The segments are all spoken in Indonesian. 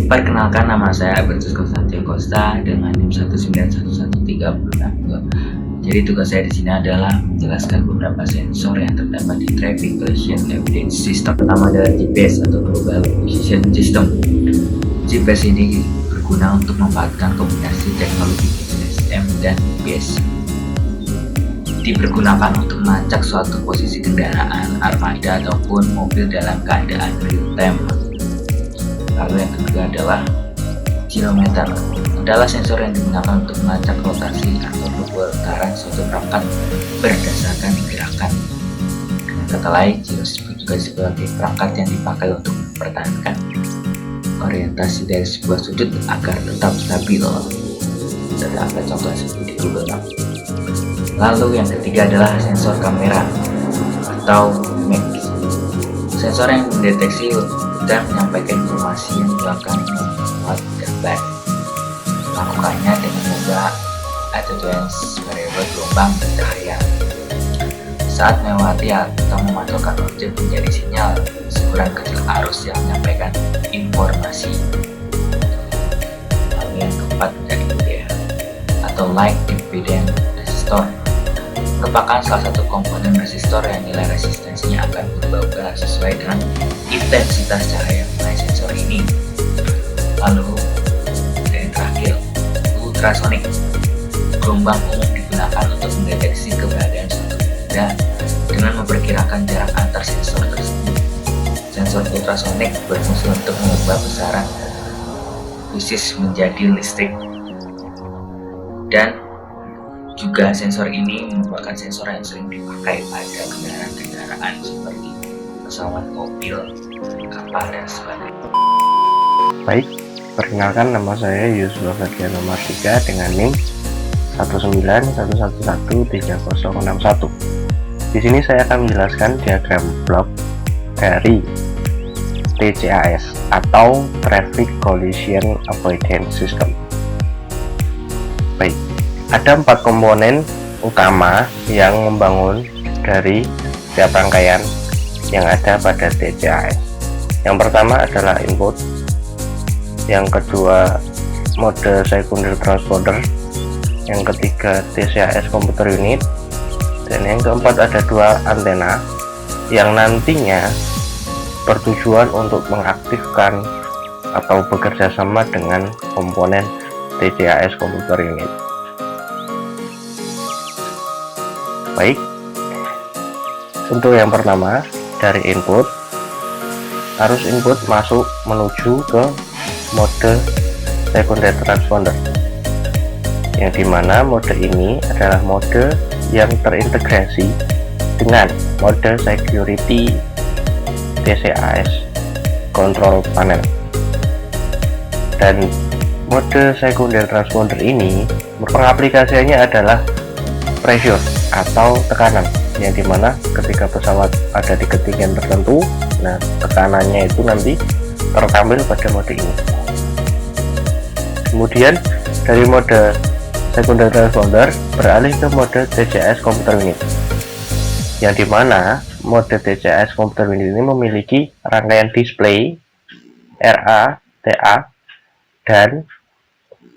Perkenalkan, nama saya Albertus Konstantio Costa dengan NIM 1911362. Jadi tugas saya di sini adalah menjelaskan beberapa sensor yang terdapat di Traffic Collision Evidence System. Pertama adalah GPS atau Global Position System. GPS ini berguna untuk memanfaatkan kombinasi teknologi GNSS dan GPS. Dipergunakan untuk melacak suatu posisi kendaraan, armada ataupun mobil dalam keadaan real time. Lalu yang kedua adalah gyrometer, adalah sensor yang digunakan untuk melacak rotasi atau perputaran suatu perangkat berdasarkan gerakan. Dengan kata lain, gyroskop juga sebagai perangkat yang dipakai untuk mempertahankan orientasi dari sebuah sudut agar tetap stabil. Terdapat contoh seperti di Google Maps. Lalu yang ketiga adalah sensor kamera atau MAX. Sensor yang mendeteksi dan menyampaikan informasi yang dilakukan lewat gambar. Lakukannya dengan mengubah advance variable gelombang dan cahaya. Saat melewati atau memantulkan objek menjadi sinyal ukuran kecil arus yang menyampaikan informasi. Lalu yang keempat menjadi UDR atau Light Impedance Resistor, merupakan salah satu komponen resistor yang nilai resistensinya akan berubah-ubah sesuai dengan intensitas cahaya melalui sensor ini. Lalu yang terakhir, ultrasonic, gelombang umum digunakan untuk mendeteksi keberadaan suatu benda dengan memperkirakan jarak antar sensor tersebut. Sensor ultrasonic berfungsi untuk mengubah besaran khusus menjadi listrik, dan juga sensor ini merupakan sensor yang sering dipakai pada kendaraan-kendaraan seperti pesawat, mobil, kapal, dan sebagainya. Baik, perkenalkan, nama saya Yusuf Ferdiano Mardika dengan NIM 191113061. Di sini saya akan menjelaskan diagram blok dari TCAS atau Traffic Collision Avoidance System. Baik, ada 4 komponen utama yang membangun dari setiap rangkaian yang ada pada TCAS. Yang pertama adalah input, yang kedua mode sekunder transponder, yang ketiga TCAS computer unit, dan yang keempat ada 2 antena yang nantinya bertujuan untuk mengaktifkan atau bekerja sama dengan komponen TCAS computer unit. Baik, untuk yang pertama dari input, arus input masuk menuju ke mode sekunder transponder, yang dimana mode ini adalah mode yang terintegrasi dengan mode security TCAS control panel. Dan mode sekunder transponder ini pengaplikasiannya adalah pressure atau tekanan, yang dimana ketika pesawat ada di ketinggian tertentu, nah tekanannya itu nanti tertampil pada mode ini. Kemudian dari mode sekunder transponder beralih ke mode TCAS computer unit, yang dimana mode TCAS computer unit ini memiliki rangkaian display RA, TA, dan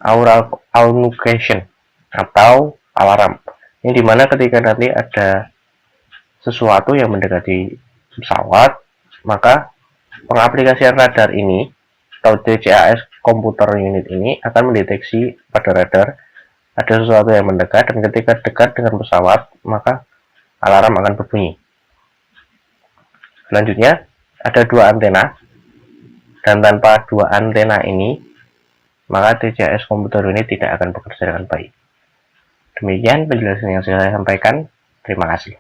aural communication atau alarm, yang dimana ketika nanti ada sesuatu yang mendekati pesawat, maka pengaplikasian radar ini atau TCAS computer unit ini akan mendeteksi pada radar ada sesuatu yang mendekat, dan ketika dekat dengan pesawat maka alarm akan berbunyi. Selanjutnya ada 2 antena, dan tanpa 2 antena ini maka TCAS computer unit tidak akan bekerja dengan baik. Demikian penjelasan yang saya sampaikan. Terima kasih.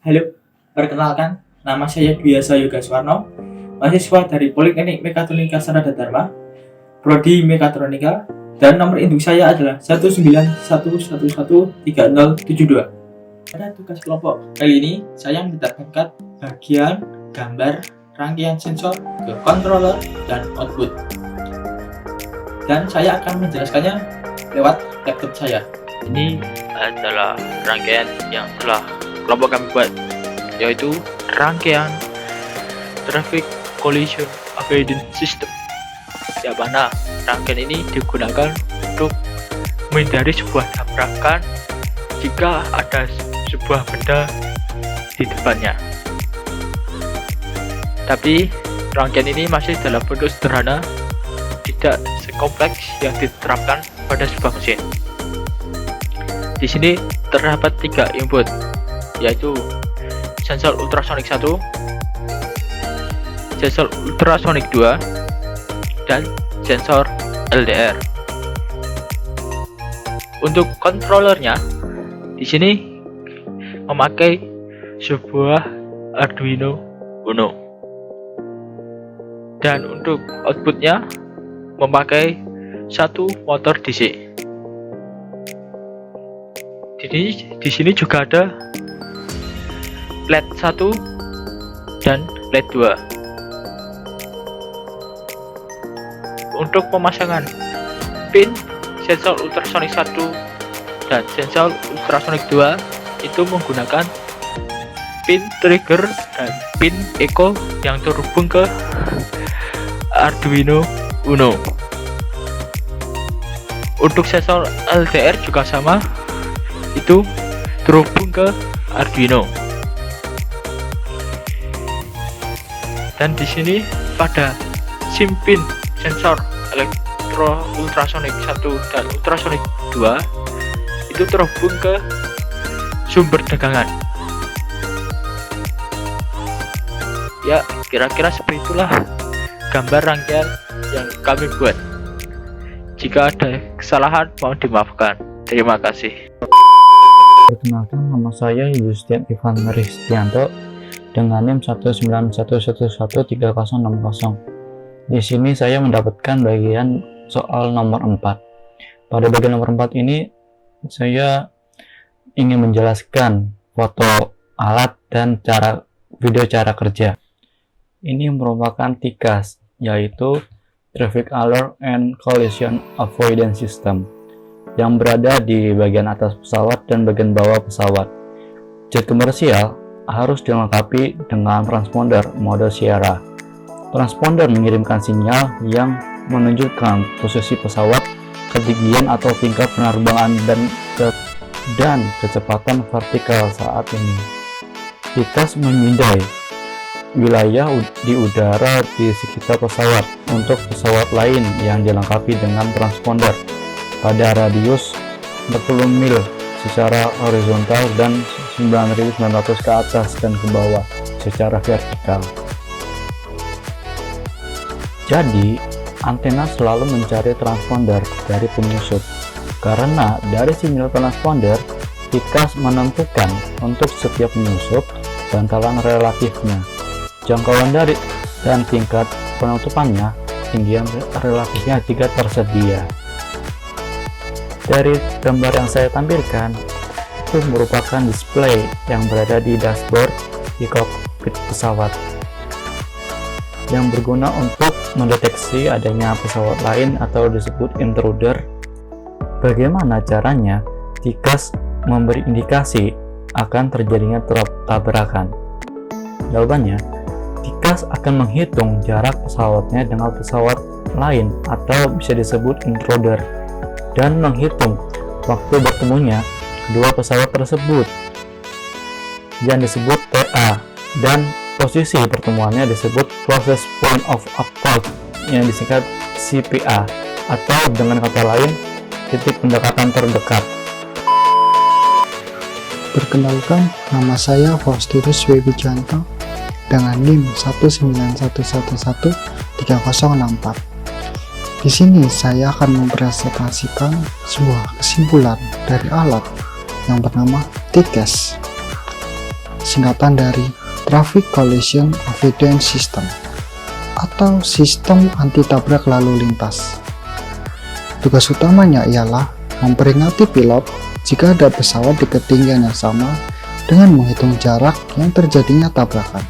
Halo, perkenalkan, nama saya Dwi Yoga Suwarno, mahasiswa dari Politeknik Mekatronika Sanada Dharma, Prodi Mekatronika, dan nomor induk saya adalah 191113072. Pada tugas kelompok kali ini, saya mendapatkan bagian gambar rangkaian sensor ke controller dan output, dan saya akan menjelaskannya lewat laptop saya. Ini adalah rangkaian yang telah kelompok kami buat, yaitu rangkaian Traffic Collision Avoidance System, yang mana rangkaian ini digunakan untuk menghindari sebuah tabrakan jika ada sebuah benda di depannya. Tapi rangkaian ini masih dalam bentuk sederhana, tidak sekompleks yang diterapkan pada sebuah mesin. Di sini terdapat 3 input, yaitu sensor ultrasonik 1, sensor ultrasonik 2, dan sensor LDR. Untuk controllernya, di sini memakai sebuah Arduino Uno, dan untuk outputnya memakai satu motor DC. Di sini juga ada LED 1 dan LED 2. Untuk pemasangan pin sensor ultrasonik 1 dan sensor ultrasonik 2 itu menggunakan pin trigger dan pin echo yang terhubung ke Arduino Uno. Untuk sensor LDR juga sama, itu terhubung ke Arduino. Dan di sini pada SIM pin sensor ultrasonik 1 dan ultrasonik 2 itu terhubung ke sumber tegangan. Ya, kira-kira seperti itulah gambar rangkaian yang kami buat. Jika ada kesalahan mohon dimaafkan. Terima kasih. Perkenalkan, nama saya Yustian Ivan Ristianto dengan NIM 191113060. Di sini saya mendapatkan bagian soal nomor 4. Pada bagian nomor 4 ini saya ingin menjelaskan foto alat dan video cara kerja. Ini merupakan TICAS, yaitu Traffic Alert and Collision Avoidance System, yang berada di bagian atas pesawat dan bagian bawah pesawat. Jet komersial harus dilengkapi dengan transponder mode Sierra. Transponder mengirimkan sinyal yang menunjukkan posisi pesawat, ketinggian atau tingkat penerbangan dan kecepatan vertikal saat ini. TICAS memindai wilayah di udara di sekitar pesawat untuk pesawat lain yang dilengkapi dengan transponder pada radius 40 mil secara horizontal dan 9.900 ke atas dan ke bawah secara vertikal. Jadi, antena selalu mencari transponder dari penyusup. Karena dari sinyal transponder, TICAS menentukan untuk setiap penyusup bantalan relatifnya, jangkauan dari dan tingkat penutupannya, ketinggian relatifnya jika tersedia. Dari gambar yang saya tampilkan, itu merupakan display yang berada di dashboard di kokpit pesawat, yang berguna untuk mendeteksi adanya pesawat lain atau disebut intruder. Bagaimana caranya TICAS memberi indikasi akan terjadinya tabrakan? Jawabannya, TICAS akan menghitung jarak pesawatnya dengan pesawat lain atau bisa disebut intruder, dan menghitung waktu bertemunya kedua pesawat tersebut yang disebut TA, dan posisi pertemuannya disebut Closest Point of Approach yang disingkat CPA, atau dengan kata lain titik pendekatan terdekat. Perkenalkan, nama saya Faustinus Wiwijanto dengan NIM 191113064. Di sini saya akan mempresentasikan sebuah kesimpulan dari alat yang bernama TICAS, singkatan dari Traffic Collision Avoidance System atau sistem anti tabrak lalu lintas. Tugas utamanya ialah memperingati pilot jika ada pesawat di ketinggian yang sama dengan menghitung jarak yang terjadinya tabrakan.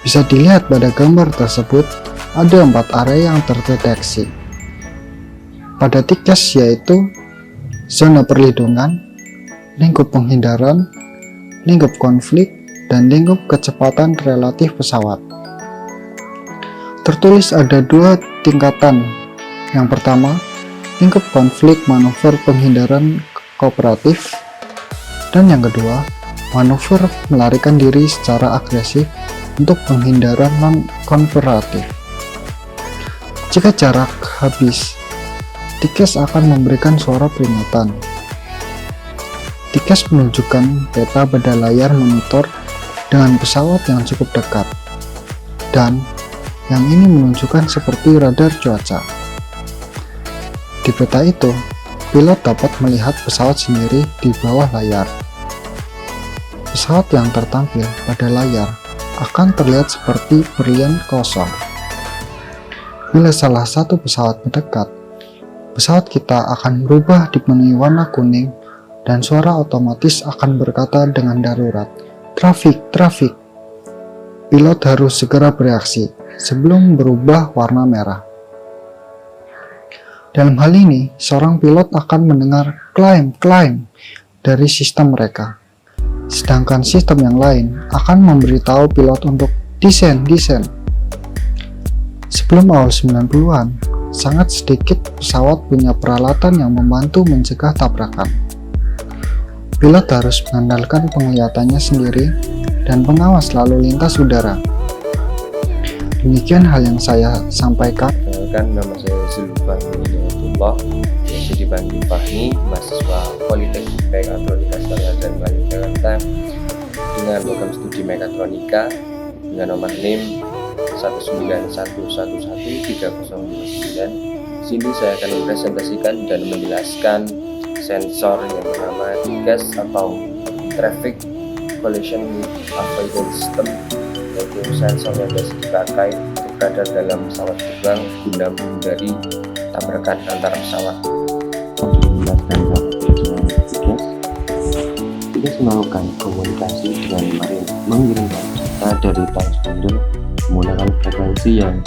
Bisa dilihat pada gambar tersebut, ada 4 area yang terdeteksi pada TICAS, yaitu zona perlindungan, lingkup penghindaran, lingkup konflik, dan lingkup kecepatan relatif pesawat. tertulis ada dua tingkatan. Yang pertama, tingkat konflik manuver penghindaran kooperatif, dan yang kedua, manuver melarikan diri secara agresif untuk penghindaran non-kooperatif. Jika jarak habis, TIKES akan memberikan suara peringatan. TIKES menunjukkan peta pada layar monitor dengan pesawat yang cukup dekat, dan yang ini menunjukkan seperti radar cuaca. Di peta itu, pilot dapat melihat pesawat sendiri di bawah layar. Pesawat yang tertampil pada layar akan terlihat seperti berlian kosong. Bila salah satu pesawat mendekat, pesawat kita akan berubah dipenuhi warna kuning dan suara otomatis akan berkata dengan darurat, "Trafik, trafik." Pilot harus segera bereaksi sebelum berubah warna merah. Dalam hal ini, seorang pilot akan mendengar climb, climb dari sistem mereka. Sedangkan sistem yang lain akan memberitahu pilot untuk descend, descend. Sebelum awal 90-an, sangat sedikit pesawat punya peralatan yang membantu mencegah tabrakan. Pilot harus mengandalkan penglihatannya sendiri dan pengawas lalu lintas udara. Demikian hal yang saya sampaikan. Nama saya Zulfan Hidayatullah, jadi Bandi Fahmi, mahasiswa Politeknik Mekatronika dan Bali Jakarta, dengan program studi Mekatronika dengan nomor NIM 191113059. Sini saya akan mempresentasikan dan menjelaskan sensor yang bernama TIKES atau Traffic Collision Avoidance System, yaitu sensor yang biasa dipakai untuk radar dalam pesawat terbang guna menghindari tabrakan antar pesawat. Menjelaskan TIKES melakukan komunikasi dengan mengirimkan data dari transponder menggunakan frekuensi yang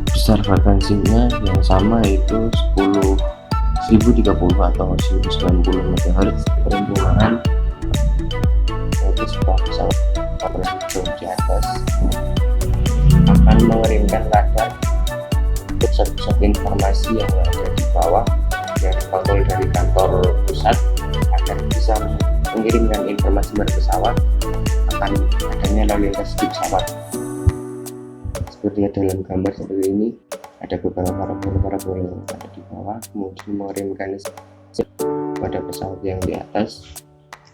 besar, frekuensinya yang sama yaitu 1030 atau 1090 MHz. Perhubungan yaitu sebuah pesawat terbang di atas akan mengirimkan radar untuk pusat informasi yang ada di bawah yang dikontrol dari kantor pusat agar bisa mengirimkan informasi pada pesawat akan adanya lalu lintas di pesawat. Seperti dalam gambar seperti ini, ada beberapa parabol yang ada di bawah, kemudian mengirimkan pada pesawat yang di atas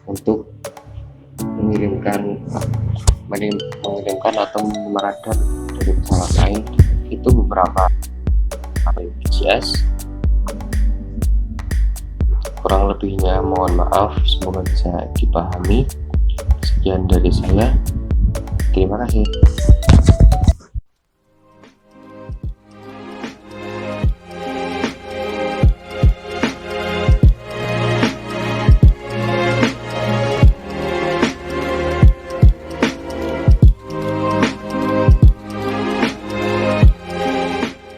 untuk mengirimkan atau meradar dari pesawat lain. Itu beberapa PCS. Kurang lebihnya mohon maaf, semoga bisa dipahami. Sekian dari saya, terima kasih.